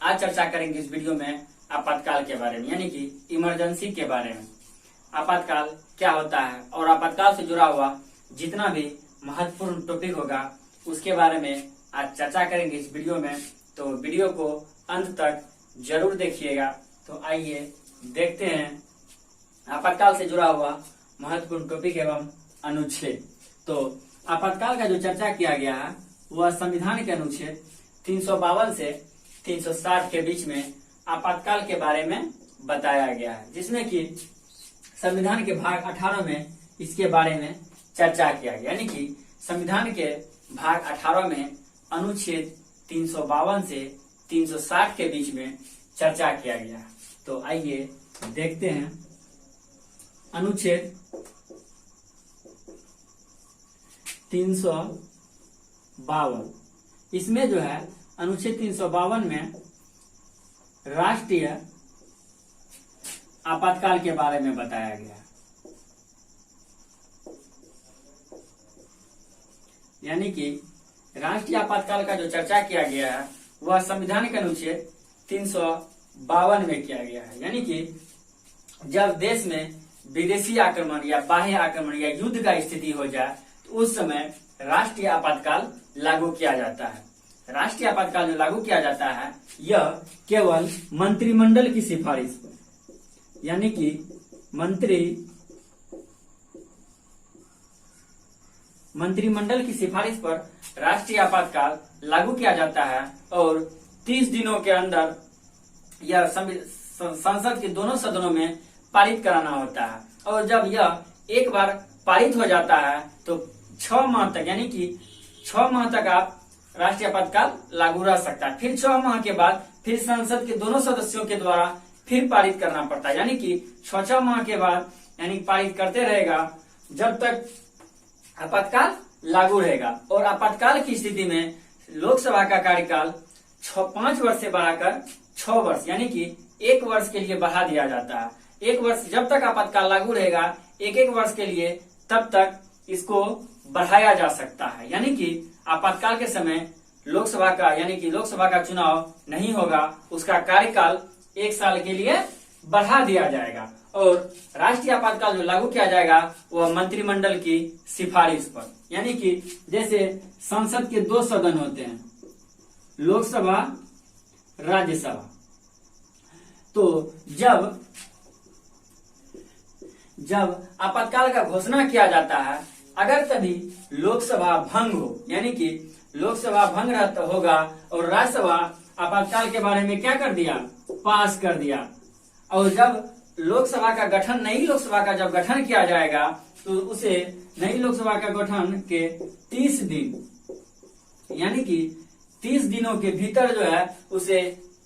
आज चर्चा करेंगे इस वीडियो में आपातकाल के बारे में, यानी कि इमरजेंसी के बारे में। आपातकाल क्या होता है और आपातकाल से जुड़ा हुआ जितना भी महत्वपूर्ण टॉपिक होगा उसके बारे में आज चर्चा करेंगे इस वीडियो में। तो वीडियो को अंत तक जरूर देखिएगा। तो आइए देखते हैं आपातकाल से जुड़ा हुआ महत्वपूर्ण टॉपिक एवं अनुच्छेद। तो आपातकाल का जो चर्चा किया गया है वह संविधान के अनुच्छेद 352 से 360 के बीच में आपातकाल के बारे में बताया गया है, जिसमें कि संविधान के भाग 18 में इसके बारे में चर्चा किया गया। यानी कि संविधान के भाग 18 में अनुच्छेद 352 से 360 के बीच में चर्चा किया गया। तो आइए देखते हैं अनुच्छेद 352। इसमें जो है अनुच्छेद 352 में राष्ट्रीय आपातकाल के बारे में बताया गया। यानी कि राष्ट्रीय आपातकाल का जो चर्चा किया गया है वह संविधान के अनुच्छेद 352 में किया गया है। यानी कि जब देश में विदेशी आक्रमण या बाह्य आक्रमण या युद्ध का स्थिति हो जाए तो उस समय राष्ट्रीय आपातकाल लागू किया जाता है। राष्ट्रीय आपातकाल जो लागू किया जाता है यह केवल मंत्रिमंडल की सिफारिश पर, यानी कि मंत्रिमंडल की सिफारिश पर राष्ट्रीय आपातकाल लागू किया जाता है और 30 दिनों के अंदर यह संसद के दोनों सदनों में पारित कराना होता है। और जब यह एक बार पारित हो जाता है तो 6 माह तक, यानी कि 6 माह तक आप राष्ट्रीय आपातकाल लागू रह सकता है। फिर 6 माह के बाद फिर संसद के दोनों सदस्यों के द्वारा फिर पारित करना पड़ता है। यानी कि 6 माह के बाद यानी पारित करते रहेगा जब तक आपातकाल लागू रहेगा। और आपातकाल की स्थिति में लोकसभा का कार्यकाल 5 वर्ष से बढ़ाकर 6 वर्ष, यानी कि 1 वर्ष के लिए बढ़ा दिया जाता है। 1 वर्ष जब तक आपातकाल लागू रहेगा, एक वर्ष के लिए तब तक इसको बढ़ाया जा सकता है। यानी कि आपातकाल के समय लोकसभा का, यानी कि लोकसभा का चुनाव नहीं होगा, उसका कार्यकाल 1 साल के लिए बढ़ा दिया जाएगा। और राष्ट्रीय आपातकाल जो लागू किया जाएगा वह मंत्रिमंडल की सिफारिश पर, यानी कि जैसे संसद के 2 सदन होते हैं, लोकसभा, राज्यसभा। तो जब आपातकाल का घोषणा किया जाता है, अगर कभी लोकसभा भंग हो, यानी कि लोकसभा भंग होगा और राज्यसभा आपातकाल के बारे में क्या कर दिया, पास कर दिया। और जब लोकसभा का गठन, नई लोकसभा का जब गठन किया जाएगा तो उसे नई लोकसभा का गठन के 30 दिन, यानी कि 30 दिनों के भीतर जो है उसे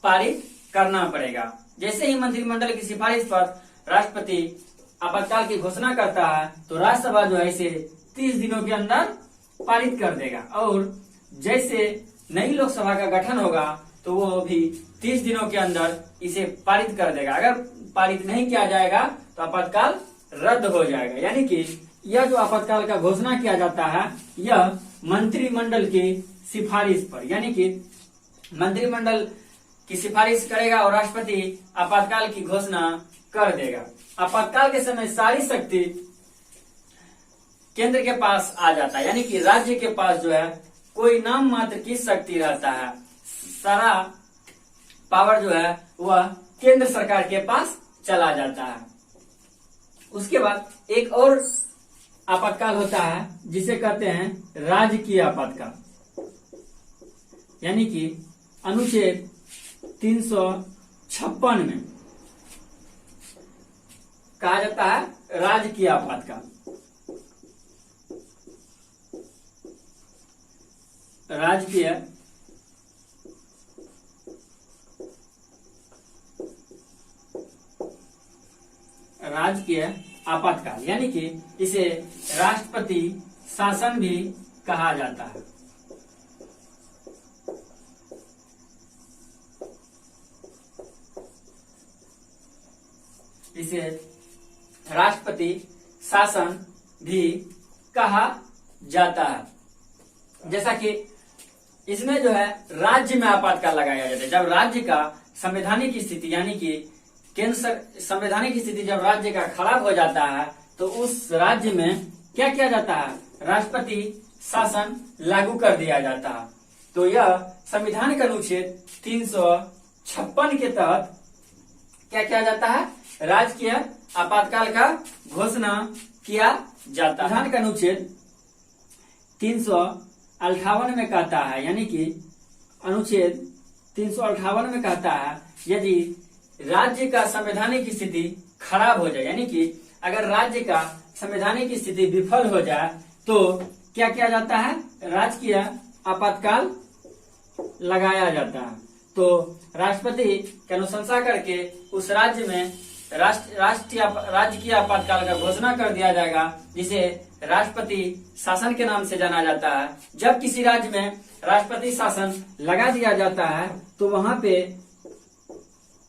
पारित करना पड़ेगा। जैसे ही मंत्रिमंडल की सिफारिश पर राष्ट्रपति आपातकाल की घोषणा करता है तो राज्यसभा जो है इसे 30 दिनों के अंदर पारित कर देगा। और जैसे नई लोकसभा का गठन होगा तो वो भी 30 दिनों के अंदर इसे पारित कर देगा। अगर पारित नहीं किया जाएगा तो आपातकाल रद्द हो जाएगा। यानी कि यह जो आपातकाल का घोषणा किया जाता है यह मंत्रिमंडल की सिफारिश पर, यानी कि मंत्रिमंडल की सिफारिश करेगा और राष्ट्रपति आपातकाल की घोषणा कर देगा। आपातकाल के समय सारी शक्ति केंद्र के पास आ जाता है, यानी कि राज्य के पास जो है कोई नाम मात्र की शक्ति रहता है। सारा पावर जो है वह केंद्र सरकार के पास चला जाता है। उसके बाद एक और आपातकाल होता है जिसे कहते हैं राजकीय आपातकाल, यानी कि अनुच्छेद 356 में कहा जाता है राजकीय आपातकाल। राजकीय आपातकाल, यानी कि इसे राष्ट्रपति शासन भी कहा जाता है। इसे राष्ट्रपति शासन भी कहा जाता है। जैसा कि इसमें जो है राज्य में आपातकाल लगाया जाता है। जब राज्य का संवैधानिक स्थिति यानी कि केंद्र संवैधानिक स्थिति जब राज्य का खराब हो जाता है तो उस राज्य में क्या किया जाता है, राष्ट्रपति शासन लागू कर दिया जाता है। तो यह संविधान का अनुच्छेद 356 के तहत क्या किया जाता है, राजकीय आपातकाल का घोषणा किया जाता है। संविधान का अनुच्छेद 358 में कहता है, यानी कि अनुच्छेद 358 में कहता है यदि राज्य का संवैधानिक स्थिति खराब हो जाए, यानी कि अगर राज्य का संवैधानिक स्थिति विफल हो जाए तो क्या किया जाता है, राजकीय आपातकाल लगाया जाता है। तो राष्ट्रपति की अनुशंसा करके उस राज्य में राजकीय आपातकाल का घोषणा कर दिया जाएगा, जिसे राष्ट्रपति शासन के नाम से जाना जाता है। जब किसी राज्य में राष्ट्रपति शासन लगा दिया जाता है तो वहां पे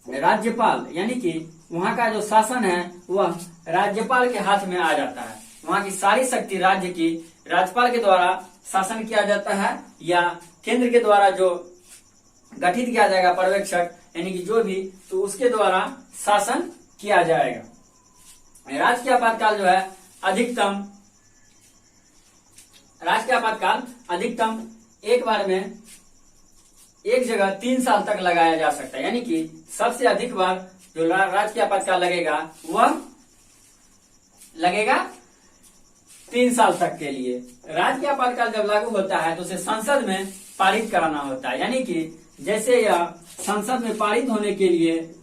राज्यपाल यानी कि वहां का जो शासन है वह राज्यपाल के हाथ में आ जाता है। वहां की सारी शक्ति राज्य की राज्यपाल के द्वारा शासन किया जाता है, या केंद्र के द्वारा जो गठित किया जाएगा पर्यवेक्षक यानी कि जो भी, तो उसके द्वारा शासन किया जाएगा। राजकीय आपातकाल जो है अधिकतम एक बार में एक जगह 3 साल तक लगाया जा सकता है, यानी कि सबसे अधिक बार जो राजकीय आपातकाल लगेगा वह लगेगा 3 साल तक के लिए। राजकीय आपातकाल जब लागू होता है तो उसे संसद में पारित कराना होता है, यानी कि जैसे यह संसद में पारित होने के लिए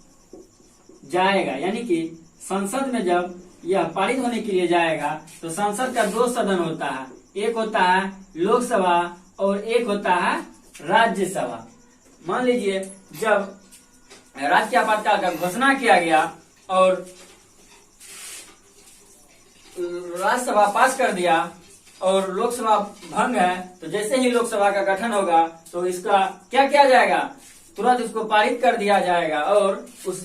जाएगा, यानी कि संसद में जब यह पारित होने के लिए जाएगा तो संसद का 2 सदन होता है, एक होता है लोकसभा और एक होता है राज्यसभा। मान लीजिए जब राजकीय आपातकाल का घोषणा किया गया और राज्यसभा पास कर दिया और लोकसभा भंग है, तो जैसे ही लोकसभा का गठन होगा तो इसका क्या किया जाएगा, तुरंत उसको पारित कर दिया जाएगा और उस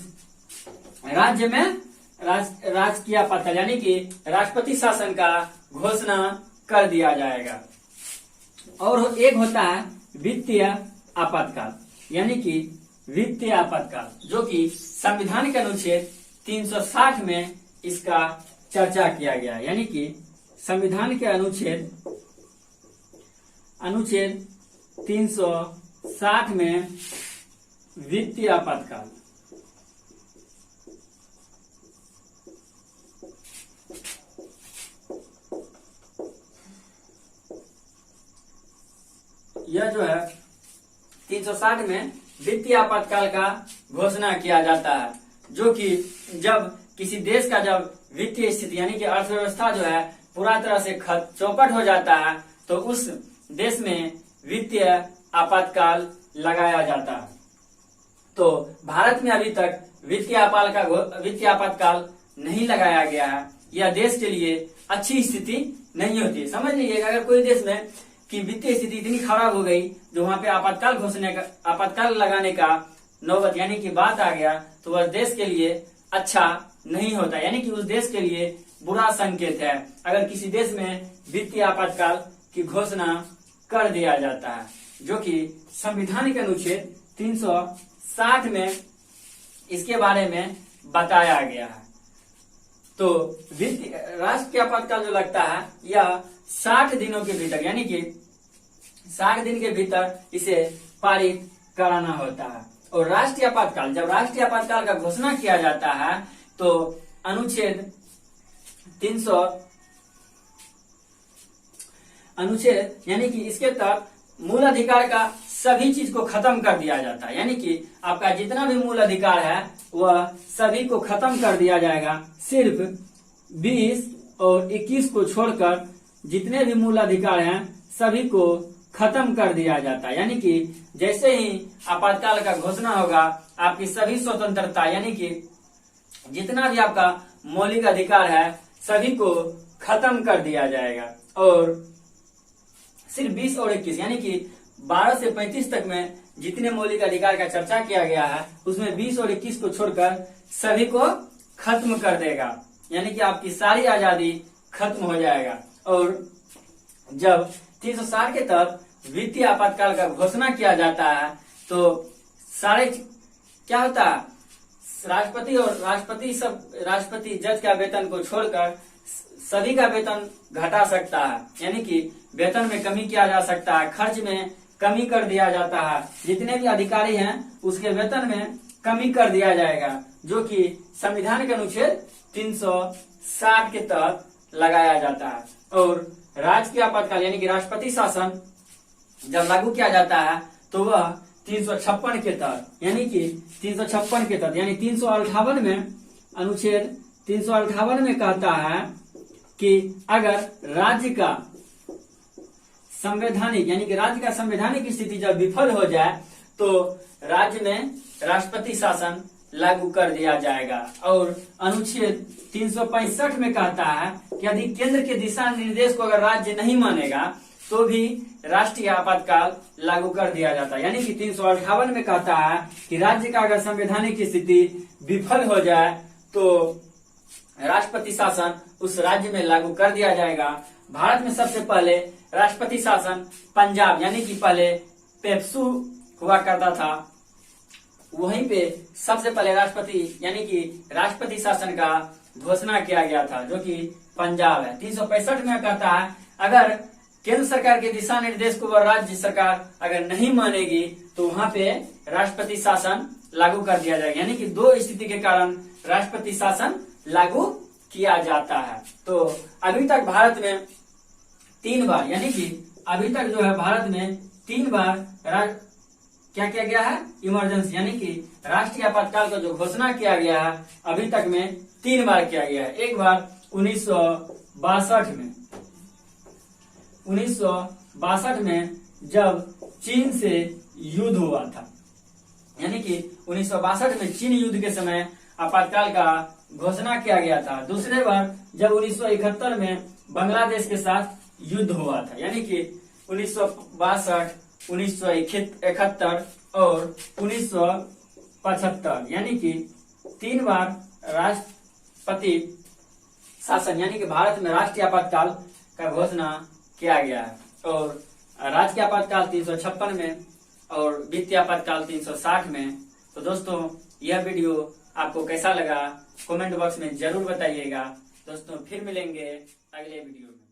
राज्य में राजकीय आपातकाल यानी कि राष्ट्रपति शासन का घोषणा कर दिया जाएगा। और एक होता है वित्तीय आपातकाल, यानी कि वित्तीय आपातकाल, जो कि संविधान के अनुच्छेद 360 में इसका चर्चा किया गया, यानी कि संविधान के अनुच्छेद 360 में वित्तीय आपातकाल यह जो है 360 में वित्तीय आपातकाल का घोषणा किया जाता है, जो कि जब किसी देश का जब वित्तीय स्थिति यानी कि अर्थव्यवस्था जो है पूरा तरह से चौपट हो जाता है तो उस देश में वित्तीय आपातकाल लगाया जाता है। तो भारत में अभी तक वित्तीय आपातकाल नहीं लगाया गया है। यह देश के लिए अच्छी स्थिति नहीं होती है। समझ लीजिए अगर कोई देश में की वित्तीय स्थिति इतनी खराब हो गई जो वहां पे आपातकाल लगाने का नौबत यानी कि बात आ गया, तो वह देश के लिए अच्छा नहीं होता, यानी कि उस देश के लिए बुरा संकेत है अगर किसी देश में वित्तीय आपातकाल की घोषणा कर दिया जाता है, जो कि संविधान के अनुच्छेद 360 में इसके बारे में बताया गया है। तो राष्ट्रीय आपातकाल जो लगता है यह 60 दिनों के भीतर यानी कि 60 दिन के भीतर इसे पारित कराना होता है। और राष्ट्रीय आपातकाल जब राष्ट्रीय आपातकाल का घोषणा किया जाता है तो अनुच्छेद यानी कि इसके तहत मूल अधिकार का सभी चीज को खत्म कर दिया जाता है, यानी कि आपका जितना भी मूल अधिकार है वह सभी को खत्म कर दिया जाएगा। सिर्फ 20 और 21 को छोड़कर जितने भी मूल अधिकार हैं सभी को खत्म कर दिया जाता है, यानी कि जैसे ही आपातकाल का घोषणा होगा आपकी सभी स्वतंत्रता यानी कि जितना भी आपका मौलिक अधिकार है सभी को खत्म कर दिया जाएगा। और सिर्फ 20 और 21 यानी कि 12 से 35 तक में जितने मौलिक अधिकार का चर्चा किया गया है उसमें 20 और 21 को छोड़कर सभी को खत्म कर देगा, यानी कि आपकी सारी आजादी खत्म हो जाएगा। और जब 360 के तहत वित्तीय आपातकाल का घोषणा किया जाता है तो सारे क्या होता है, राष्ट्रपति और राष्ट्रपति जज का वेतन को छोड़कर सभी का वेतन घटा सकता है, यानी कि वेतन में कमी किया जा सकता है, खर्च में कमी कर दिया जाता है, जितने भी अधिकारी हैं उसके वेतन में कमी कर दिया जाएगा, जो कि संविधान के अनुच्छेद 360 के तहत लगाया जाता है। और राजकीय आपातकाल यानी कि राष्ट्रपति शासन जब लागू किया जाता है तो वह 356 के तहत यानी कि 356 के तहत यानी 358 में अनुच्छेद 358 में कहता है कि अगर राज्य का संवैधानिक यानी कि राज्य का संवैधानिक स्थिति जब विफल हो जाए तो राज्य में राष्ट्रपति शासन लागू कर दिया जाएगा। और अनुच्छेद 365 में कहता है कि यदि केंद्र के दिशा निर्देश को अगर राज्य नहीं मानेगा तो भी राष्ट्रीय आपातकाल लागू कर दिया जाता है, यानी कि 358 में कहता है कि राज्य का अगर संवैधानिक स्थिति विफल हो जाए तो राष्ट्रपति शासन उस राज्य में लागू कर दिया जाएगा। भारत में सबसे पहले राष्ट्रपति शासन पंजाब यानी कि पहले पेप्सू हुआ करता था, वहीं पे सबसे पहले राष्ट्रपति यानी कि राष्ट्रपति शासन का घोषणा किया गया था, जो कि पंजाब है। 365 में कहता है अगर केंद्र सरकार के दिशा निर्देश को वह राज्य सरकार अगर नहीं मानेगी तो वहां पे राष्ट्रपति शासन लागू कर दिया जाएगा, यानी कि दो स्थिति के कारण राष्ट्रपति शासन लागू किया जाता है। तो अभी तक भारत में 3 बार यानी कि अभी तक जो है भारत में 3 बार क्या किया गया है, इमरजेंसी यानी कि राष्ट्रीय आपातकाल का जो घोषणा किया गया है अभी तक में 3 बार किया गया है। एक बार 1962 में जब चीन से युद्ध हुआ था, यानी कि 1962 में चीन युद्ध के समय आपातकाल का घोषणा किया गया था। दूसरे बार जब 1971 में बांग्लादेश के साथ युद्ध हुआ था, यानी कि 1962, 1971 और 1975, यानी कि 3 बार राष्ट्रपति शासन यानी कि भारत में राष्ट्रीय आपातकाल का घोषणा किया गया है। और राजकीय आपातकाल 356 में और वित्तीय आपातकाल 360 में। तो दोस्तों यह वीडियो आपको कैसा लगा कमेंट बॉक्स में जरूर बताइएगा। दोस्तों फिर मिलेंगे अगले वीडियो में।